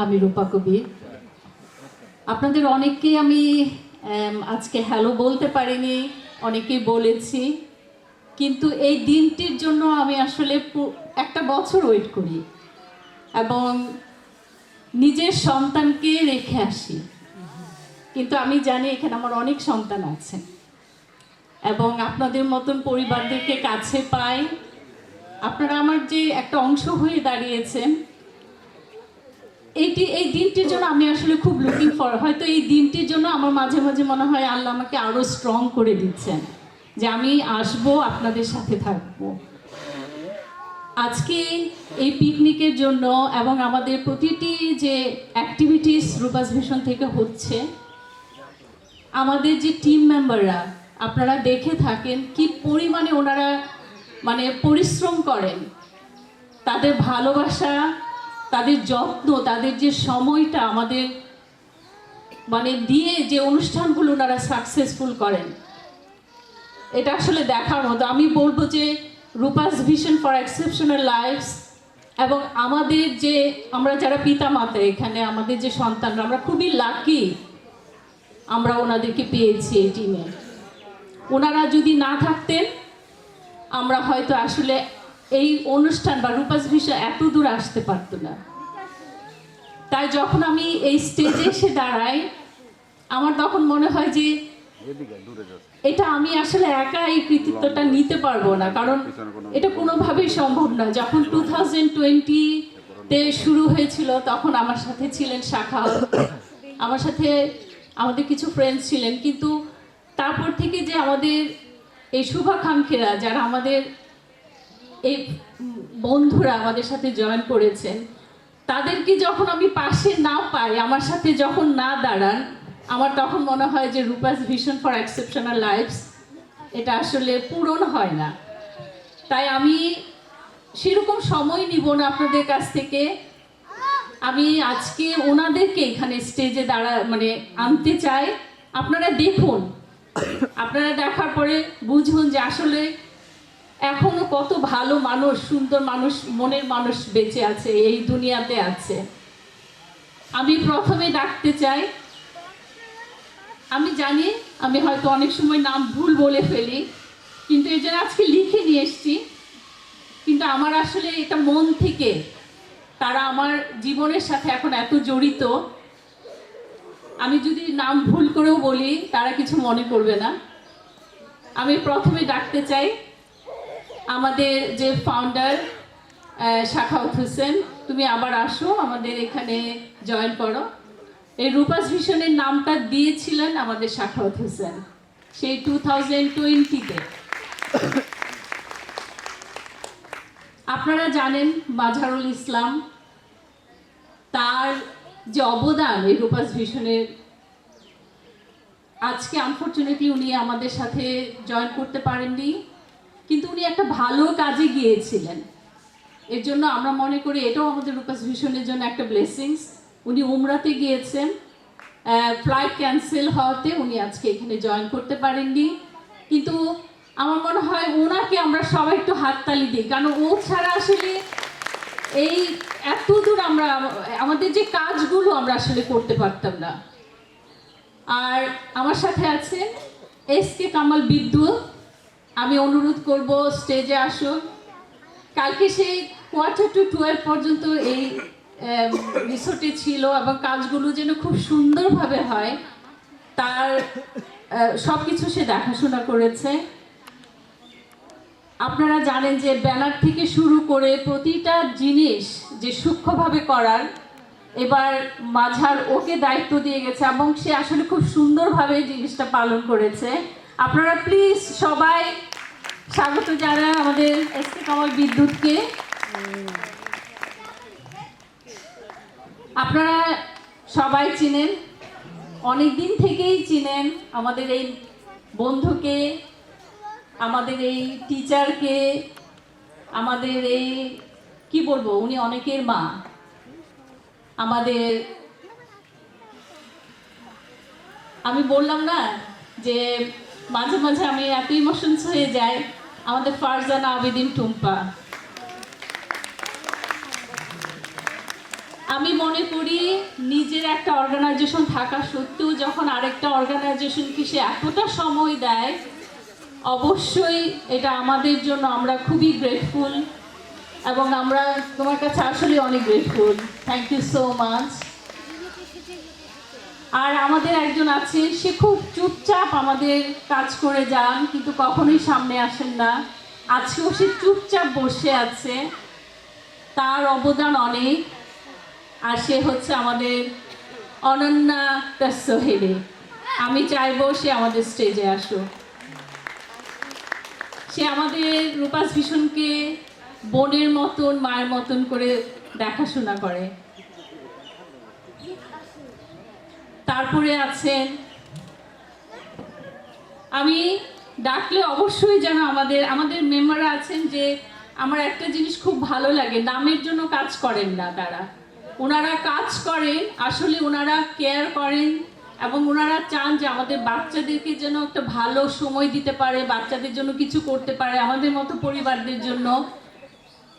আমি রূপা কবির। আপনাদের অনেককে আমি আজকে হ্যালো বলতে পারিনি, অনেকেই বলেছি, কিন্তু এই দিনটির জন্য আমি আসলে একটা বছর ওয়েট করি এবং নিজের সন্তানকে রেখে আসি। কিন্তু আমি জানি এখানে আমার অনেক সন্তান আছে এবং আপনাদের মতন পরিবারদেরকে কাছে পাই। আপনারা আমার যে একটা অংশ হয়ে দাঁড়িয়েছেন, এই দিনটির জন্য আমি আসলে খুব লুকিং ফর। হয়তো এই দিনটির জন্য আমার মাঝে মাঝে মনে হয় আল্লাহ আমাকে আরো স্ট্রং করে দিচ্ছেন যে আমি আসবো, আপনাদের সাথে থাকবো। আজকে এই পিকনিকের জন্য এবং আমাদের প্রতিটি যে অ্যাক্টিভিটিস রূপাস ভিশন থেকে হচ্ছে, আমাদের যে টিম মেম্বাররা আপনারা দেখে থাকেন কি পরিমাণে ওনারা মানে পরিশ্রম করেন, তাদের ভালোবাসা, তাদের যত্ন, তাদের যে সময়টা আমাদের মানে দিয়ে যে অনুষ্ঠানগুলো ওনারা সাকসেসফুল করেন, এটা আসলে দেখার মতো। আমি বলবো যে Rupa's vision for exceptional lives এবং আমাদের যে আমরা যারা পিতা মাতা এখানে আমাদের যে সন্তানরা, আমরা খুবই লাকি আমরা ওনাদেরকে পেয়েছি এই টিমে। ওনারা যদি না থাকতেন আমরা হয়তো আসলে এই অনুষ্ঠান বা রূপাস ভিশন এত দূর আসতে পারতো না। তাই যখন আমি এই স্টেজে এসে দাঁড়াই, আমার তখন মনে হয় যে এটা আমি আসলে একা এই কৃতিত্বটা নিতে পারবো না, কারণ এটা কোনোভাবেই সম্ভব না। যখন 2020-তে শুরু হয়েছিল তখন আমার সাথে ছিলেন শাখা, আমার সাথে আমাদের কিছু ফ্রেন্ডস ছিলেন, কিন্তু তারপর থেকে যে আমাদের এই শুভাকাঙ্ক্ষীরা যারা আমাদের এই বন্ধুরা আমাদের সাথে জয়েন করেছেন, তাদেরকে যখন আমি পাশে না পাই, আমার সাথে যখন না দাঁড়ান, আমার তখন মনে হয় যে Rupa's vision for exceptional lives এটা আসলে পূরণ হয় না। তাই আমি সেরকম সময় নিব না আপনাদের কাছ থেকে। আমি আজকে ওনাদেরকে এখানে স্টেজে মানে আনতে চাই। আপনারা দেখুন, আপনারা দেখার পরে বুঝুন যে আসলে এখনো কত ভালো মানুষ, সুন্দর মানুষ, মনের মানুষ বেঁচে আছে, এই দুনিয়াতে আছে। আমি প্রথমে ডাকতে চাই, আমি জানি আমি হয়তো অনেক সময় নাম ভুল বলে ফেলি, কিন্তু এই জন্য আজকে লিখে নিয়ে এসছি, কিন্তু আমার আসলে এটা মন থেকে, তারা আমার জীবনের সাথে এখন এত জড়িত, আমি যদি নাম ভুল করেও বলি তারা কিছু মনে করবে না। আমি প্রথমে ডাকতে চাই আমাদের যে ফাউন্ডার শাখাওয়াত হোসেন, তুমি আবার আসো, আমাদের এখানে জয়েন করো। এই রূপাস ভিশনের নামটা দিয়েছিলেন আমাদের শাখাওয়াত হোসেন সেই 2020-তে। আপনারা জানেন মাঝারুল ইসলাম, তার যে অবদান এই রূপাস ভিশনের, আজকে আনফরচুনেটলি উনি আমাদের সাথে জয়েন করতে পারেননি, কিন্তু উনি একটা ভালো কাজে গিয়েছিলেন। এর জন্য আমরা মনে করি এটাও আমাদের রূপাস ভিশনের জন্য একটা ব্লেসিংস। উনি উমরাতে গিয়েছেন, ফ্লাইট ক্যান্সেল হওয়াতে উনি আজকে এখানে জয়েন করতে পারেননি, কিন্তু আমার মনে হয় ওনাকে আমরা সবাই একটু হাততালি দিই, কারণ ও ছাড়া আসলে এই এত দূর আমরা আমাদের যে কাজগুলো আমরা আসলে করতে পারতাম না। আর আমার সাথে আছে এসকে কামাল বিদ্যুৎ, আমি অনুরোধ করব স্টেজে আসুন। কালকে সেই 1:45 পর্যন্ত এই রিসোর্টে ছিল এবং কাজগুলো যেন খুব সুন্দরভাবে হয় তার সব কিছু সে দেখাশোনা করেছে। আপনারা জানেন যে ব্যানার থেকে শুরু করে প্রতিটা জিনিস যে সূক্ষ্মভাবে করার, এবার মাঝার ওকে দায়িত্ব দিয়ে গেছে এবং সে আসলে খুব সুন্দরভাবে জিনিসটা পালন করেছে। আপনারা প্লিজ সবাই স্বাগত জানান আমাদের এসকে কামাল বিদ্যুৎকে। আপনারা সবাই চিনেন, অনেক দিন থেকেই চিনেন আমাদের এই বন্ধুকে, আমাদের এই টিচারকে, আমাদের এই কি বলবো, উনি অনেকের মা। আমাদের আমি বললাম না যে মাঝে মাঝে আমি এত ইমোশনস হয়ে যাই, আমাদের ফারজানা আবেদিন টুম্পা, আমি মনে করি নিজের একটা অর্গানাইজেশন থাকা সত্ত্বেও যখন আরেকটা অর্গানাইজেশনকে সে এতটা সময় দেয়, অবশ্যই এটা আমাদের জন্য আমরা খুবই গ্রেটফুল এবং আমরা তোমার কাছে আসলে অনেক grateful. Thank you so much. আর আমাদের একজন আছে, সে খুব চুপচাপ আমাদের কাজ করে যান, কিন্তু কখনোই সামনে আসেন না। আজকেও সে চুপচাপ বসে আছে, তার অবদান অনেক। আর সে হচ্ছে আমাদের অনন্যা তাসোহেলি। আমি চাইবো সে আমাদের স্টেজে আসুক। সে আমাদের রূপাস ভীষণকে বোনের মতন, মায়ের মতন করে দেখাশোনা করে। তারপরে আছেন, আমি ডাকলে অবশ্যই যেন আমাদের মেম্বাররা আছেন, যে আমার একটা জিনিস খুব ভালো লাগে, নামের জন্য কাজ করেন না তারা। ওনারা কাজ করেন, আসলে ওনারা কেয়ার করেন এবং ওনারা চান যে আমাদের বাচ্চাদেরকে যেন একটা ভালো সময় দিতে পারে, বাচ্চাদের জন্য কিছু করতে পারে, আমাদের মতো পরিবারদের জন্য।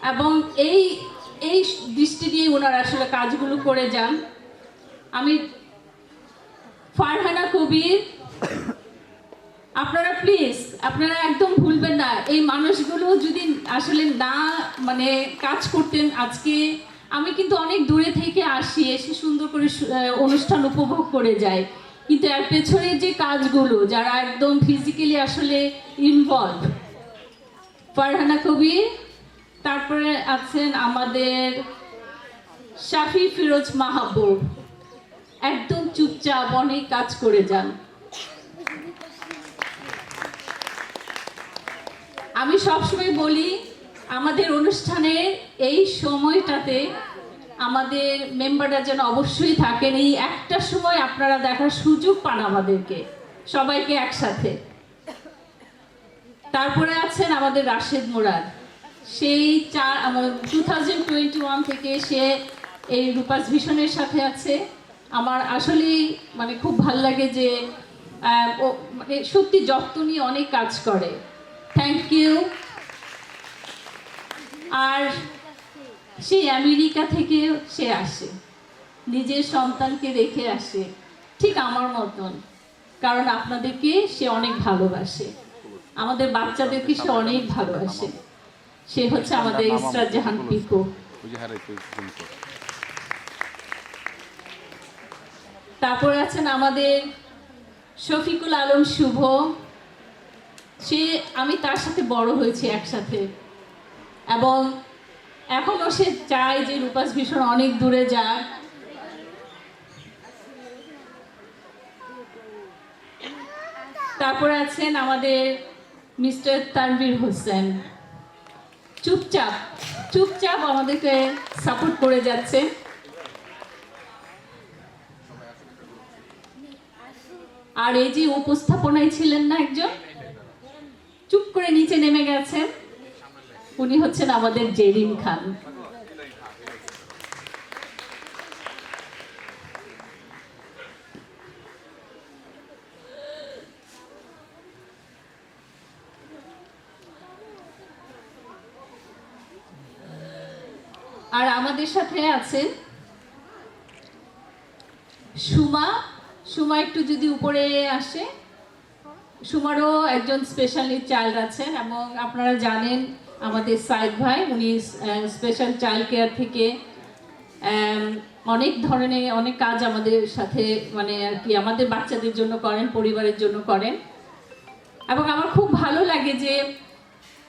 এবং এই দৃষ্টি দিয়ে ওনারা আসলে কাজগুলো করে যান। আমি ফারহানা কবির, আপনারা প্লিজ আপনারা একদম ভুলবেন না, এই মানুষগুলো যদি আসলে না মানে কাজ করতেন, আজকে আমি কিন্তু অনেক দূরে থেকে আসি, এসে সুন্দর করে অনুষ্ঠান উপভোগ করে যাই, কিন্তু এর পেছনে যে কাজগুলো যারা একদম ফিজিক্যালি আসলে ইনভলভ, ফারহানা কবির। তারপরে আছেন আমাদের শাফি ফিরোজ মাহবুব, একদম চুপচাপ অনেক কাজ করে যান। আমি সবসময় বলি, আমাদের অনুষ্ঠানের এই সময়টাতে আমাদের মেম্বাররা যেন অবশ্যই থাকেন। এই একটা সময় আপনারা দেখার সুযোগ পান আমাদেরকে সবাইকে একসাথে। তারপরে আছেন আমাদের রাশেদ মুরাদ, সেই 2021 থেকে সে এই রূপাস ভিশনের সাথে আছে। আমার আসলেই মানে খুব ভাল লাগে যে ও মানে সত্যি যত্ন নিয়ে অনেক কাজ করে। Thank you. আর সে আমেরিকা থেকে সে আসে, নিজের সন্তানকে রেখে আসে, ঠিক আমার মতন, কারণ আপনাদেরকে সে অনেক ভালোবাসে, আমাদের বাচ্চাদেরকে সে অনেক ভালোবাসে। সে হচ্ছে আমাদের ইসরাত জাহান পিকো। তারপর আছেন আমাদের শফিকুল আলম শুভ, আমি তার সাথে বড় হয়েছি একসাথে, এবং এখনো সে চায় যে রূপাস ভীষণ অনেক দূরে যাক। তারপর আছেন আমাদের মিস্টার তানভীর হোসেন, চুপচাপ চুপচাপ আমাদেরকে সাপোর্ট করে যাচ্ছে। আর এই যে উপস্থাপনায় ছিলেন না একজন, চুপ করে নিচে নেমে গেছেন, উনি হচ্ছেন আমাদের জেরিন খান। আর আমাদের সাথে আছেন সুমা। সুমা একটু যদি উপরে আসে, সুমারও একজন স্পেশাল নিড চাইল্ড আছেন, এবং আপনারা জানেন আমাদের সাইদ ভাই, উনি স্পেশাল চাইল্ড কেয়ার থেকে অনেক ধরনের অনেক কাজ আমাদের সাথে মানে আর কি আমাদের বাচ্চাদের জন্য করেন, পরিবারের জন্য করেন। এবং আমার খুব ভালো লাগে যে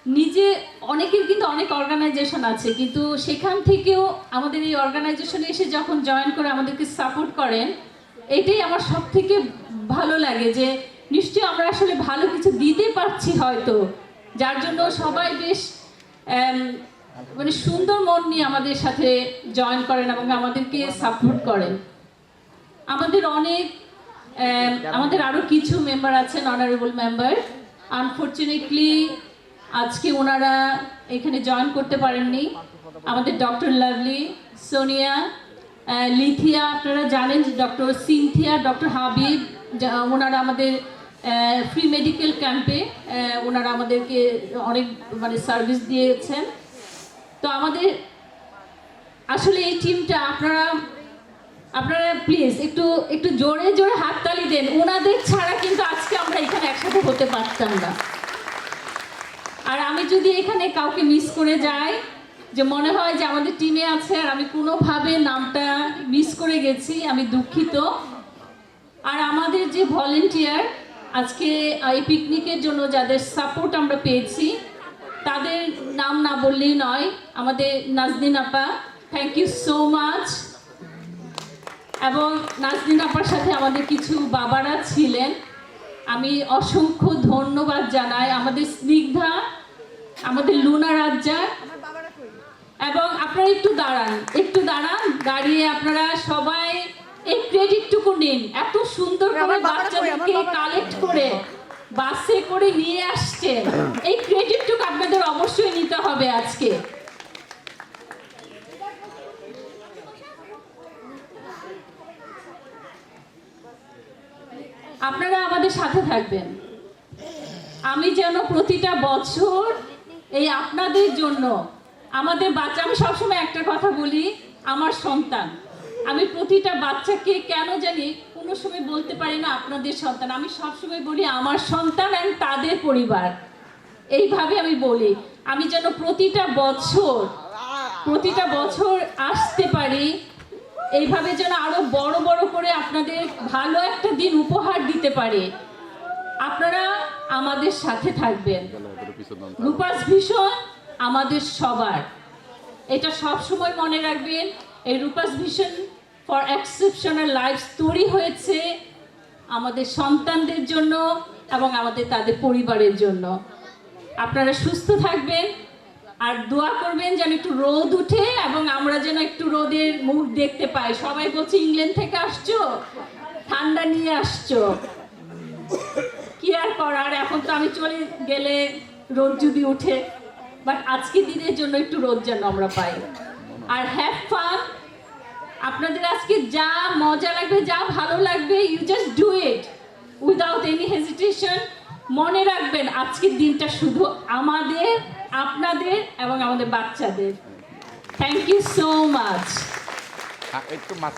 নিজে অনেকের কিন্তু অনেক অর্গানাইজেশন আছে, কিন্তু সেখান থেকেও আমাদের এই অর্গানাইজেশনে এসে যখন জয়েন করে আমাদেরকে সাপোর্ট করেন, এটাই আমার সব থেকে ভালো লাগে, যে নিশ্চয়ই আমরা আসলে ভালো কিছু দিতে পারছি হয়তো, যার জন্য সবাই বেশ মানে সুন্দর মন নিয়ে আমাদের সাথে জয়েন করেন এবং আমাদেরকে সাপোর্ট করেন। আমাদের আরও কিছু মেম্বার আছেন, অনারেবল মেম্বার, আনফর্চুনেটলি আজকে ওনারা এখানে জয়েন করতে পারেননি। আমাদের ডক্টর লাভলি, সোনিয়া, লিথিয়া, আপনারা জানেন যে ডক্টর সিনথিয়া, ডক্টর হাবিব, ওনারা আমাদের ফ্রি মেডিকেল ক্যাম্পে ওনারা আমাদেরকে অনেক মানে সার্ভিস দিয়েছেন। তো আমাদের আসলে এই টিমটা আপনারা প্লিজ একটু একটু জোরে জোরে হাততালি দেন। ওনাদের ছাড়া কিন্তু আজকে আমরা এখানে একসাথে হতে পারতাম না। আর আমি যদি এখানে কাউকে মিস করে যাই, যে মনে হয় যে আমাদের টিমে আছে আর আমি কোনোভাবে নামটা মিস করে গেছি, আমি দুঃখিত। আর আমাদের যে ভলেন্টিয়ার আজকে এই পিকনিকের জন্য যাদের সাপোর্ট আমরা পেয়েছি, তাদের নাম না বললেই নয়। আমাদের নাজনীন আপা, থ্যাংক ইউ সো মাচ। এবং নাজনীন আপার সাথে আমাদের কিছু বাবারা ছিলেন, আমি অসংখ্য ধন্যবাদ জানাই। আমাদের স্নিগ্ধা, আমাদের লুনা রাজ্জাক। এবং আপনারা একটু দাঁড়ান, দাঁড়িয়ে আপনারা সবাই এই ক্রেডিটটুকু নিন। এত সুন্দর করে বাচ্চাদেরকে কালেক্ট করে বাসে করে নিয়ে আসছেন, এই ক্রেডিটটুকু আপনাদের অবশ্যই নিতে হবে আজকে। আপনারা আমাদের সাথে থাকবেন। আমি যেন প্রতিটা বছর এই আপনাদের জন্য আমাদের বাচ্চা, আমি সবসময় একটা কথা বলি, আমার সন্তান, আমি প্রতিটা বাচ্চাকে কেন জানি কোনো সময় বলতে পারি না আপনাদের সন্তান, আমি সবসময় বলি আমার সন্তান আর তাদের পরিবার। এইভাবে আমি বলি, আমি যেন প্রতিটা বছর আসতে পারি, এইভাবে যেন আরো বড় বড় করে আপনাদের ভালো একটা দিন উপহার দিতে পারি। আপনারা আমাদের সাথে থাকবেন। রূপাস ভিশন আমাদের সবার, এটা সব সময় মনে রাখবেন। এই Rupa's vision for exceptional life তৈরি হয়েছে আমাদের সন্তানদের জন্য এবং তাদের পরিবারের জন্য। আপনারা সুস্থ থাকবেন আর দোয়া করবেন যেন একটু রোদ উঠে এবং আমরা যেন একটু রোদের মুখ দেখতে পাই। সবাই বলছে ইংল্যান্ড থেকে আসছো, ঠান্ডা নিয়ে আসছো, কি আর করার, এখন তো আমি চলে গেলে রোদ যদি উঠে, বাট আজকে দিনের জন্য একটু রোদ যেন আমরা পাই। আর হ্যাভ ফান, আপনাদের আজকে যা মজা লাগবে, যা ভালো লাগবে, you just do it without any hesitation. মনে রাখবেন আজকের দিনটা শুধু আমাদের, আপনাদের এবং আমাদের বাচ্চাদের। Thank you so much.